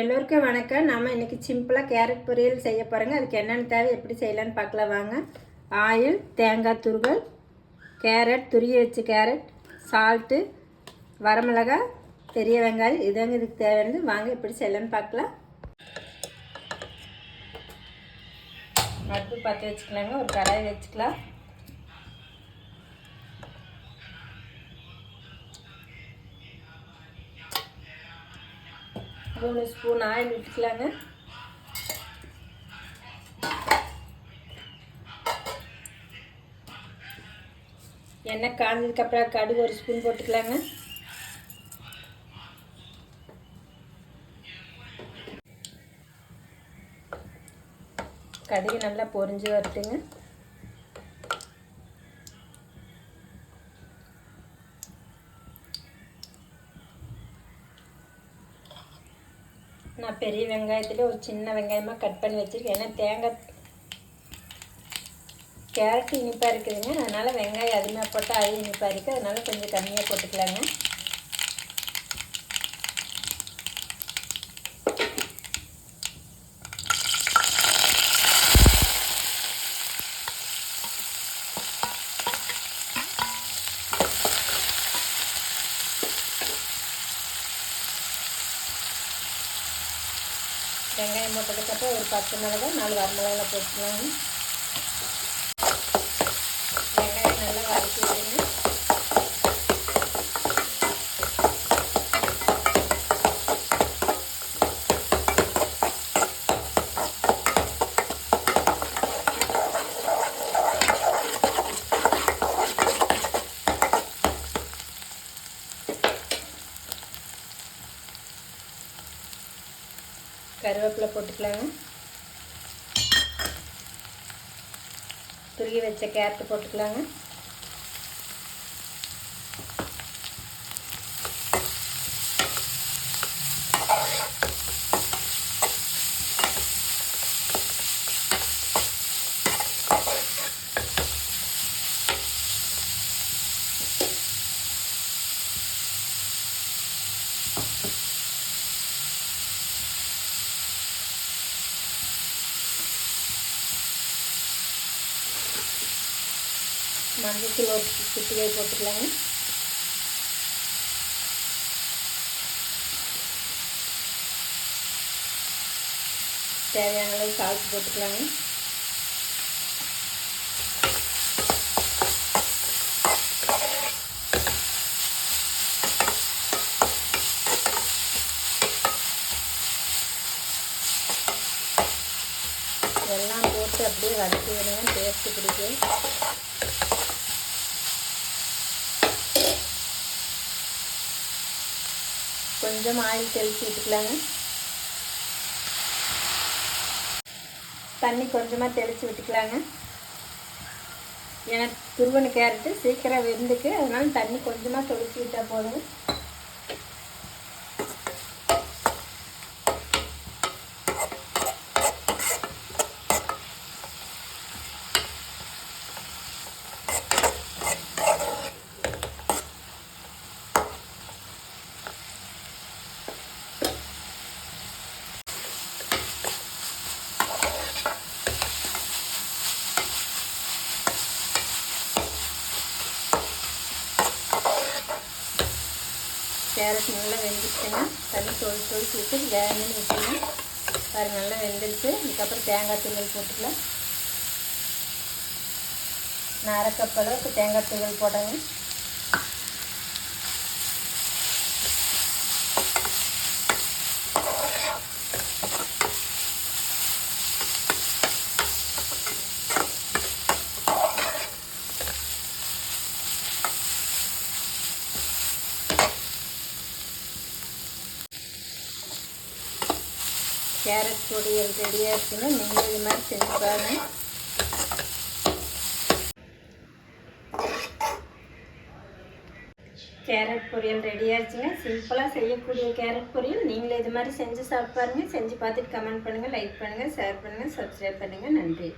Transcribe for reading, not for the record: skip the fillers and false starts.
எல்லோருக்கும் வணக்கம். நாம் இன்றைக்கி சிம்பிளாக கேரட் பொரியல் செய்ய போகிறோங்க. அதுக்கு என்னென்ன தேவை, எப்படி செய்யலான்னு பார்க்கலாம் வாங்க. ஆயில், தேங்காய் துருவல், கேரட், துருவி வச்ச கேரட், சால்ட்டு, வரமிளகாய், பெரிய வெங்காயம், இதாங்க இதுக்கு தேவையானது. வாங்க எப்படி செய்யலான்னு பார்க்கலாம். அடுப்பு பற்ற வச்சுக்கலாங்க. ஒரு கடாய் வச்சுக்கலாம். மூணு ஸ்பூன் ஆயில் விட்டுக்கலாங்க. எண்ணெய் காஞ்சதுக்கப்புறம் கடுகு ஒரு ஸ்பூன் போட்டுக்கலாங்க. கடுகு நல்லா பொரிஞ்சு வரட்டுங்க. நான் பெரிய வெங்காயத்தில் ஒரு சின்ன வெங்காயமாக கட் பண்ணி வச்சுருக்கேன். ஏன்னா தேங்காய் கேரட் இனிப்பாக இருக்குதுங்க, அதனால் வெங்காயம் அதிகமாக போட்டால் அது இனிப்பாக இருக்குது, அதனால் கொஞ்சம் கம்மியாக போட்டுக்கலாங்க. வெங்காயம் போட்டதுக்கப்புறம் ஒரு 10 மிளகாய் 4 வரமிளகாய் போட்டுக்கலாங்க. வெங்காயம் நல்லா வதக்கி விடுங்க. கருவேப்பிலை போட்டுக்கலாங்க. துருவி வச்ச கேரட் போட்டுக்கலாங்க. மஞ்சள் ஒரு சிட்டிகை போட்டுக்கலாங்க. தேவையான அளவு சால்ட் போட்டுக்கலாங்க. எல்லாம் போட்டு அப்படியே வதக்கி விடுங்க, டேஸ்ட்டு பிடிக்கும். கொஞ்சம் ஆயில் தெளித்து விட்டுக்கலாங்க. தண்ணி கொஞ்சமாக தெளித்து விட்டுக்கலாங்க. ஏன்னா துருவன கேரட்டு சீக்கிரம் வெந்துக்கு, அதனால தண்ணி கொஞ்சமாக தெளித்து விட்டால் போதுங்க. கேரட் நல்லா வெந்துச்சுங்க. தண்ணி தொழிச்சு விட்டு வேணும்னு விட்டுங்க. பாருங்கள் நல்லா வெந்துடுச்சு. இதுக்கப்புறம் தேங்காய் துருவல் போட்டுக்கலாம். நான் 1/2 கப் அளவுக்கு தேங்காய் துருவல் போடுறேங்க. கேரட் பொரியல் ரெடியாக இருக்குங்க. நீங்கள் இது மாதிரி செஞ்சு பாருங்க. கேரட் பொரியல் ரெடியாகிடுச்சுங்க. சிம்பிளாக செய்யக்கூடிய கேரட் பொரியல் நீங்களே இது மாதிரி செஞ்சு சாப்பிட்டு பாருங்கள். செஞ்சு பார்த்துட்டு கமெண்ட் பண்ணுங்கள், லைக் பண்ணுங்கள், ஷேர் பண்ணுங்கள், சப்ஸ்கிரைப் பண்ணுங்கள். நன்றி.